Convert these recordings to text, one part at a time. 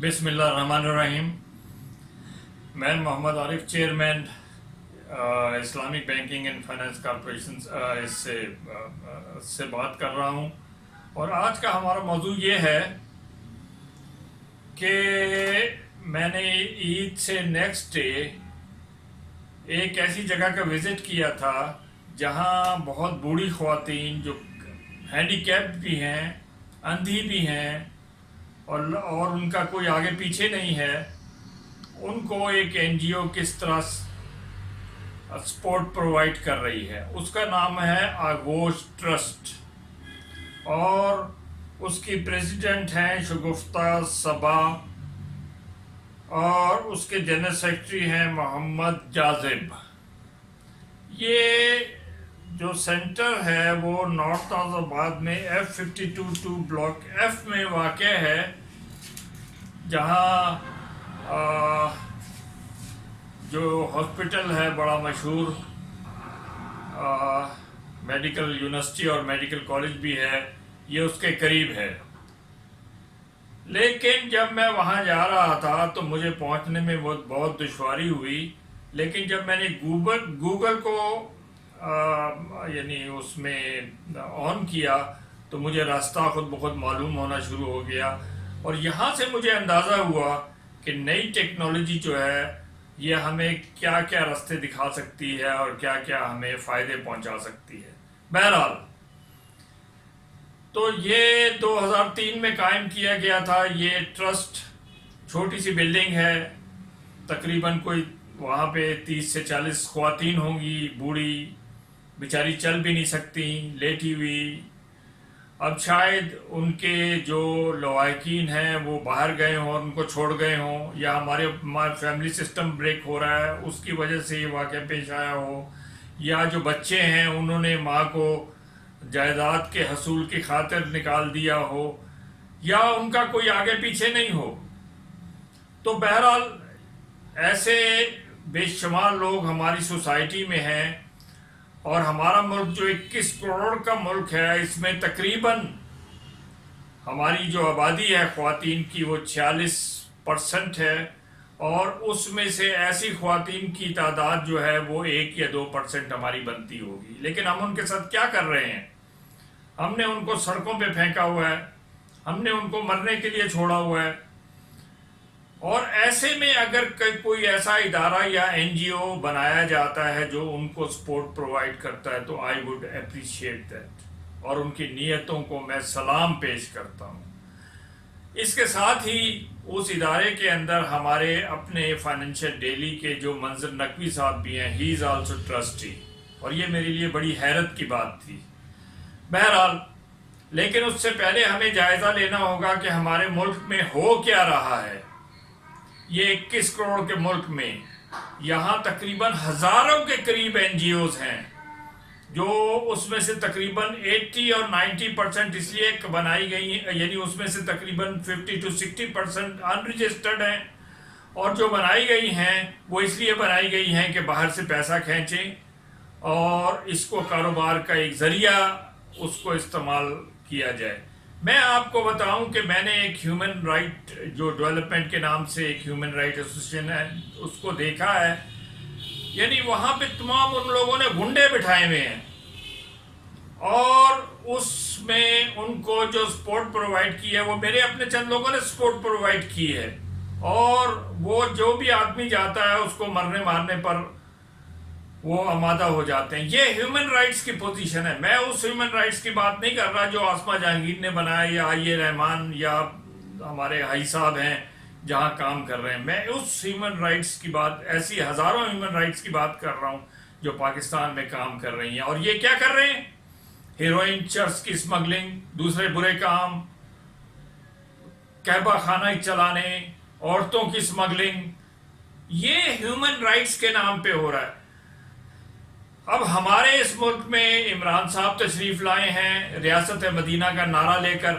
बिस्मिल्लाहिर्रहमानिर्रहीम। मैं Mohammad Arif, chairman Islamic banking and finance corporation से बात कर रहा हूँ। और आज का हमारा मौजू ये है कि मैंने ईद से नेक्स्ट डे एक ऐसी जगह का विज़िट किया था जहाँ बहुत बूढ़ी ख़वातीन जो हैंडीकैप्ड भी हैं, अंधी भी हैं और उनका कोई आगे पीछे नहीं है, उनको एक एनजीओ किस तरह सपोर्ट प्रोवाइड कर रही है। उसका नाम है आगोश ट्रस्ट और उसकी प्रेसिडेंट हैं शगुफ्ता सबा और उसके जनरल सेक्रेटरी हैं मोहम्मद जाजिब। ये जो सेंटर है वो नॉर्थ नाज़िबाद में F52 ब्लॉक F में वाक़ है, जहाँ जो हॉस्पिटल है बड़ा मशहूर मेडिकल यूनिवर्सिटी और मेडिकल कॉलेज भी है, ये उसके करीब है। लेकिन जब मैं वहाँ जा रहा था तो मुझे पहुँचने में बहुत दुश्वारी हुई। लेकिन जब मैंने गूगल को यानी उसमें ऑन किया तो मुझे रास्ता खुद बखुद मालूम होना शुरू हो गया और यहाँ से मुझे अंदाज़ा हुआ कि नई टेक्नोलॉजी जो है ये हमें क्या क्या रास्ते दिखा सकती है और क्या क्या हमें फ़ायदे पहुँचा सकती है। बहरहाल तो ये 2003 में कायम किया गया था। ये ट्रस्ट छोटी सी बिल्डिंग है, तकरीबन कोई वहाँ पे 30 से 40 ख़वातीन होंगी, बूढ़ी बेचारी चल भी नहीं सकती, लेटी हुई। अब शायद उनके जो लवाहिकीन हैं वो बाहर गए हों और उनको छोड़ गए हों, या हमारे फैमिली सिस्टम ब्रेक हो रहा है उसकी वजह से ये वाक़या पेश आया हो, या जो बच्चे हैं उन्होंने माँ को जायदाद के हसूल की खातिर निकाल दिया हो, या उनका कोई आगे पीछे नहीं हो। तो बहरहाल ऐसे बेशुमार लोग हमारी सोसाइटी में हैं और हमारा मुल्क जो 21 करोड़ का मुल्क है, इसमें तकरीबन हमारी जो आबादी है ख़वातीन की वो 46% है और उसमें से ऐसी ख़वातीन की तादाद जो है वो 1 या 2% हमारी बनती होगी। लेकिन हम उनके साथ क्या कर रहे हैं? हमने उनको सड़कों पे फेंका हुआ है, हमने उनको मरने के लिए छोड़ा हुआ है। और ऐसे में अगर कोई ऐसा इदारा या एनजीओ बनाया जाता है जो उनको सपोर्ट प्रोवाइड करता है तो आई वुड अप्रिशिएट दैट और उनकी नीयतों को मैं सलाम पेश करता हूँ। इसके साथ ही उस इदारे के अंदर हमारे अपने फाइनेंशियल डेली के जो मंजर नकवी साहब भी हैं, ही इज़ आल्सो ट्रस्टी, और ये मेरे लिए बड़ी हैरत की बात थी। बहरहाल लेकिन उससे पहले हमें जायज़ा लेना होगा कि हमारे मुल्क में हो क्या रहा है। ये 21 करोड़ के मुल्क में यहाँ तकरीबन हज़ारों के करीब एनजीओज हैं, जो उसमें से तकरीबन 80 और 90% इसलिए बनाई गई हैं, यानी उसमें से तकरीबन 50 to 60% अनरजिस्टर्ड हैं, और जो बनाई गई हैं वो इसलिए बनाई गई हैं कि बाहर से पैसा खींचें और इसको कारोबार का एक ज़रिया उसको इस्तेमाल किया जाए। मैं आपको बताऊं कि मैंने एक ह्यूमन राइट जो डेवलपमेंट के नाम से एक ह्यूमन राइट एसोसिएशन है उसको देखा है। यानी वहाँ पे तमाम उन लोगों ने गुंडे बिठाए हुए हैं और उसमें उनको जो सपोर्ट प्रोवाइड की है वो मेरे अपने चंद लोगों ने सपोर्ट प्रोवाइड की है, और वो जो भी आदमी जाता है उसको मरने मारने पर वो आमादा हो जाते हैं। ये ह्यूमन राइट्स की पोजीशन है। मैं उस ह्यूमन राइट्स की बात नहीं कर रहा जो आसमा जहांगीर ने बनाया या आईए रहमान या हमारे हाई साहब हैं जहां काम कर रहे हैं। मैं उस ह्यूमन राइट्स की बात, ऐसी हज़ारों ह्यूमन राइट्स की बात कर रहा हूं जो पाकिस्तान में काम कर रही हैं। और ये क्या कर रहे हैं? हेरोइन, चर्च की स्मगलिंग, दूसरे बुरे काम, कहबा खाना चलाने, औरतों की स्मगलिंग, ये ह्यूमन राइट्स के नाम पे हो रहा है। अब हमारे इस मुल्क में इमरान साहब तशरीफ लाए हैं रियासत मदीना का नारा लेकर,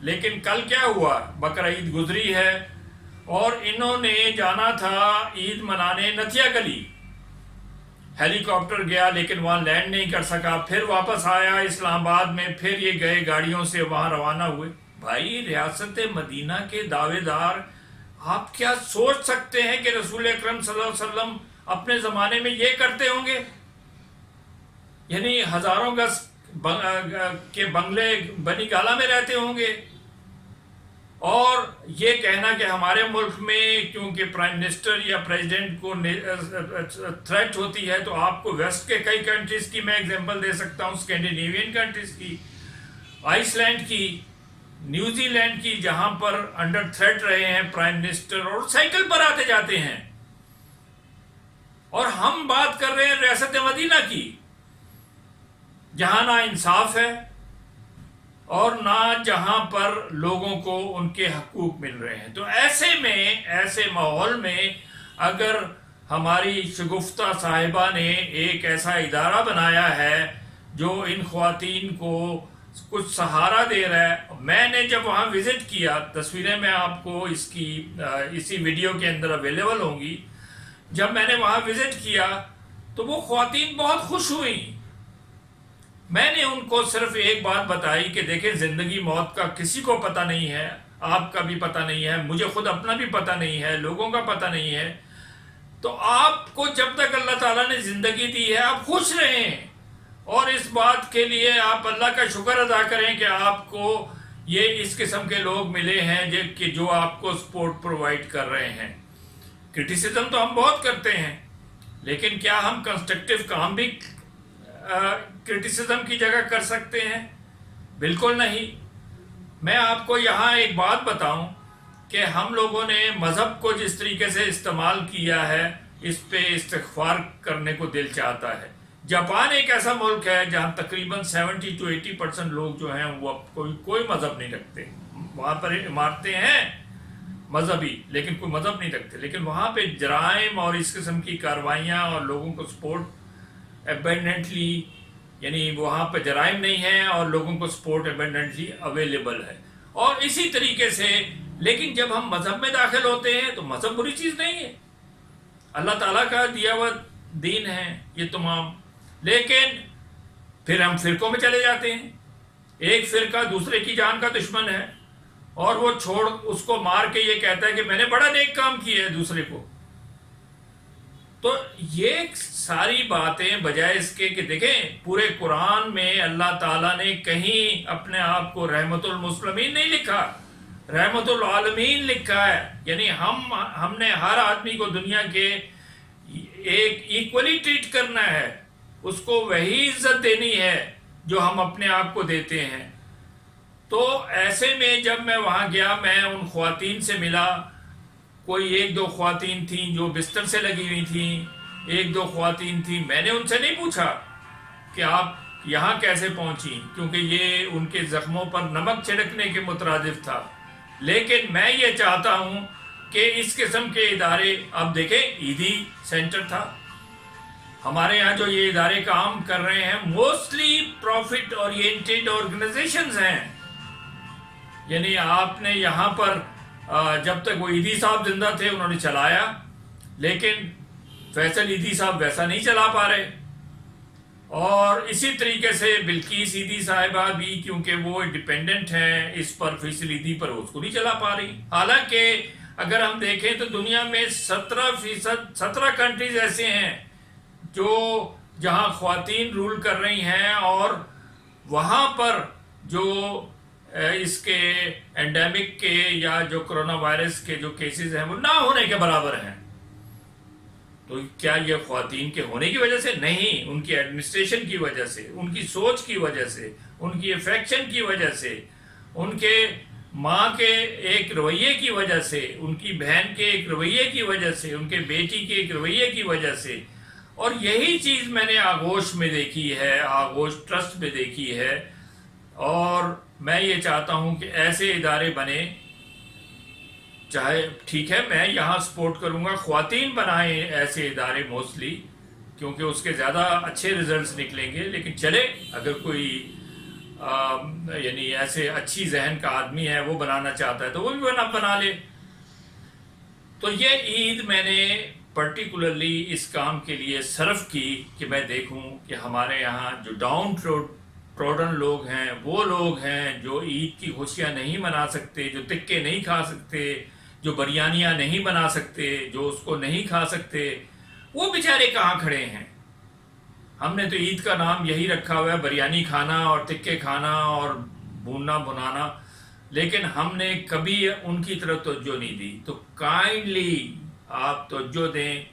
लेकिन कल क्या हुआ? बकरा ईद गुजरी है और इन्होंने जाना था ईद मनाने नथिया गली। हेलीकॉप्टर गया लेकिन वहाँ लैंड नहीं कर सका, फिर वापस आया इस्लामाबाद में, फिर ये गए गाड़ियों से वहाँ रवाना हुए। भाई रियासत मदीना के दावेदार آپ کیا سوچ سکتے ہیں کہ رسول اکرم صلی اللہ علیہ وسلم اپنے زمانے میں یہ کرتے ہوں گے؟ یعنی ہزاروں گز کے بنگلے بنی گالا میں رہتے ہوں گے، اور یہ کہنا کہ ہمارے ملک میں کیونکہ پرائم منسٹر یا پریزیڈنٹ کو تھریٹ ہوتی ہے، تو آپ کو ویسٹ کے کئی کنٹریز کی میں ایگزامپل دے سکتا ہوں، اسکینڈینیوین کنٹریز کی، آئس لینڈ کی، نیوزی لینڈ کی، جہاں پر انڈر تھریٹ رہے ہیں پرائم منسٹر اور سائیکل پر آتے جاتے ہیں، اور ہم بات کر رہے ہیں ریاست مدینہ کی، جہاں نہ انصاف ہے اور نہ جہاں پر لوگوں کو ان کے حقوق مل رہے ہیں۔ تو ایسے ماحول میں اگر ہماری شگفتہ صاحبہ نے ایک ایسا ادارہ بنایا ہے جو ان خواتین کو کچھ سہارا دے رہا ہے، میں نے جب وہاں وزٹ کیا، تصویریں میں آپ کو اسی ویڈیو کے اندر اویلیبل ہوں گی، جب میں نے وہاں وزٹ کیا تو وہ خواتین بہت خوش ہوئیں۔ میں نے ان کو صرف ایک بات بتائی کہ دیکھیں، زندگی موت کا کسی کو پتہ نہیں ہے، آپ کا بھی پتہ نہیں ہے، مجھے خود اپنا بھی پتہ نہیں ہے، لوگوں کا پتہ نہیں ہے، تو آپ کو جب تک اللہ تعالیٰ نے زندگی دی ہے آپ خوش رہیں، اور اس بات کے لیے آپ اللہ کا شکر ادا کریں کہ آپ کو یہ اس قسم کے لوگ ملے ہیں کہ جو آپ کو سپورٹ پرووائڈ کر رہے ہیں۔ کرٹیسزم تو ہم بہت کرتے ہیں، لیکن کیا ہم کنسٹرکٹیو کام بھی کرٹیسزم کی جگہ کر سکتے ہیں؟ بالکل نہیں۔ میں آپ کو یہاں ایک بات بتاؤں کہ ہم لوگوں نے مذہب کو جس طریقے سے استعمال کیا ہے، اس پہ استغفار کرنے کو دل چاہتا ہے۔ جاپان ایک ایسا ملک ہے جہاں تقریباً 70 to 80% لوگ جو ہیں وہ کوئی مذہب نہیں رکھتے، وہاں پر عمارتیں ہیں مذہبی لیکن کوئی مذہب نہیں رکھتے، لیکن وہاں پہ جرائم اور اس قسم کی کارروائیاں اور لوگوں کو سپورٹ ایبنڈنٹلی، یعنی وہاں پہ جرائم نہیں ہیں اور لوگوں کو سپورٹ ایبنڈنٹلی اویلیبل ہے۔ اور اسی طریقے سے لیکن جب ہم مذہب میں داخل ہوتے ہیں تو مذہب بری چیز نہیں ہے، اللہ تعالیٰ کا دیا ہوا دین ہے یہ تمام، لیکن پھر ہم فرقوں میں چلے جاتے ہیں۔ ایک فرقہ دوسرے کی جان کا دشمن ہے اور وہ اس کو مار کے یہ کہتا ہے کہ میں نے بڑا نیک کام کیا ہے دوسرے کو۔ تو یہ ساری باتیں بجائے اس کے کہ دیکھیں پورے قرآن میں اللہ تعالیٰ نے کہیں اپنے آپ کو رحمت المسلمین نہیں لکھا، رحمت العالمین لکھا ہے، یعنی ہم نے ہر آدمی کو دنیا کے ایک ایکولی ٹریٹ کرنا ہے، اس کو وہی عزت دینی ہے جو ہم اپنے آپ کو دیتے ہیں۔ تو ایسے میں جب میں وہاں گیا، میں ان خواتین سے ملا، کوئی ایک دو خواتین تھیں جو بستر سے لگی ہوئی تھیں، ایک دو خواتین تھیں، میں نے ان سے نہیں پوچھا کہ آپ یہاں کیسے پہنچی، کیونکہ یہ ان کے زخموں پر نمک چھڑکنے کے مترادف تھا، لیکن میں یہ چاہتا ہوں کہ اس قسم کے ادارے، اب دیکھیں عیدی سینٹر تھا، ہمارے یہاں جو یہ ادارے کام کر رہے ہیں موسٹلی پروفٹ اورینٹڈ آرگنائزیشنز ہیں، یعنی آپ نے یہاں پر جب تک وہ عیدی صاحب زندہ تھے انہوں نے چلایا، لیکن فیصل عیدی صاحب ویسا نہیں چلا پا رہے، اور اسی طریقے سے بلقیس عیدی صاحبہ بھی کیونکہ وہ ڈیپینڈنٹ ہیں اس پر، فیصل عیدی پر، اس کو نہیں چلا پا رہی۔ حالانکہ اگر ہم دیکھیں تو دنیا میں 17 کنٹریز ایسے ہیں جہاں خواتین رول کر رہی ہیں، اور وہاں پر جو اس کے اینڈیمک کے یا جو کرونا وائرس کے جو کیسز ہیں وہ نہ ہونے کے برابر ہیں۔ تو کیا یہ خواتین کے ہونے کی وجہ سے؟ نہیں، ان کی ایڈمنسٹریشن کی وجہ سے، ان کی سوچ کی وجہ سے، ان کی افیکشن کی وجہ سے، ان کے ماں کے ایک رویے کی وجہ سے، ان کی بہن کے ایک رویے کی وجہ سے، ان کے بیٹی کے ایک رویے کی وجہ سے۔ اور یہی چیز میں نے آغوش میں دیکھی ہے، آغوش ٹرسٹ میں دیکھی ہے، اور میں یہ چاہتا ہوں کہ ایسے ادارے بنے، چاہے ٹھیک ہے میں یہاں سپورٹ کروں گا خواتین بنائیں ایسے ادارے موسٹلی، کیونکہ اس کے زیادہ اچھے ریزلٹس نکلیں گے، لیکن چلے اگر کوئی یعنی ایسے اچھی ذہن کا آدمی ہے وہ بنانا چاہتا ہے تو وہ بھی بنا لے۔ تو یہ عید میں نے پرٹیکولرلی اس کام کے لیے صرف کی کہ میں دیکھوں کہ ہمارے یہاں جو ڈاؤن ٹروڈن لوگ ہیں، وہ لوگ ہیں جو عید کی خوشیاں نہیں منا سکتے، جو تکے نہیں کھا سکتے، جو बिरयानियाँ नहीं बना सकते, जो उसको नहीं खा सकते, वो बेचारे कहाँ खड़े हैं। हमने तो ईद का नाम यही रखा हुआ है, बिरयानी खाना और टिक्के खाना और भूनना भुनाना, लेकिन हमने कभी उनकी तरफ तवज्जो नहीं दी। तो काइंडली आप तवज्जो दें।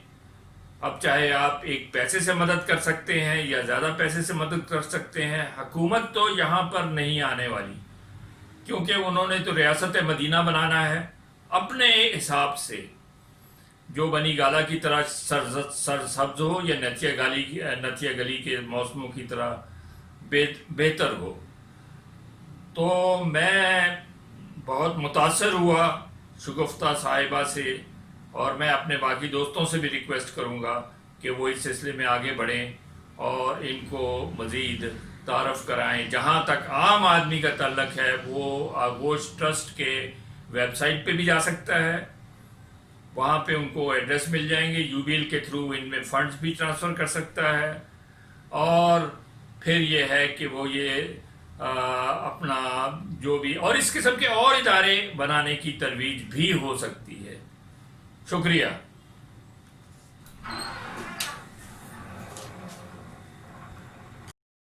अब चाहे आप एक पैसे से मदद कर सकते हैं या ज़्यादा पैसे से मदद कर सकते हैं, हुकूमत तो यहाँ पर नहीं आने वाली, क्योंकि उन्होंने तो रियासत मदीना बनाना है अपने हिसाब से, जो बनी गाला की तरह सरसब्ज हो या नथिया गली के मौसमों की तरह बेहतर हो। तो मैं बहुत मुतासर हुआ शगुफ्ता साहिबा से, और मैं अपने बाकी दोस्तों से भी रिक्वेस्ट करूँगा कि वो इस सिलसिले में आगे बढ़ें और इनको मज़ीद तारफ़ कराएं। जहाँ तक आम आदमी का तल्लक है, वो आगोश ट्रस्ट के वेबसाइट पे भी जा सकता है, वहाँ पे उनको एड्रेस मिल जाएंगे, यूबीएल के थ्रू इनमें फ़ंड्स भी ट्रांसफ़र कर सकता है। और फिर ये है कि वो ये अपना जो भी और इस किस्म के और इदारे बनाने की तरवीज भी हो सकती है। शुक्रिया।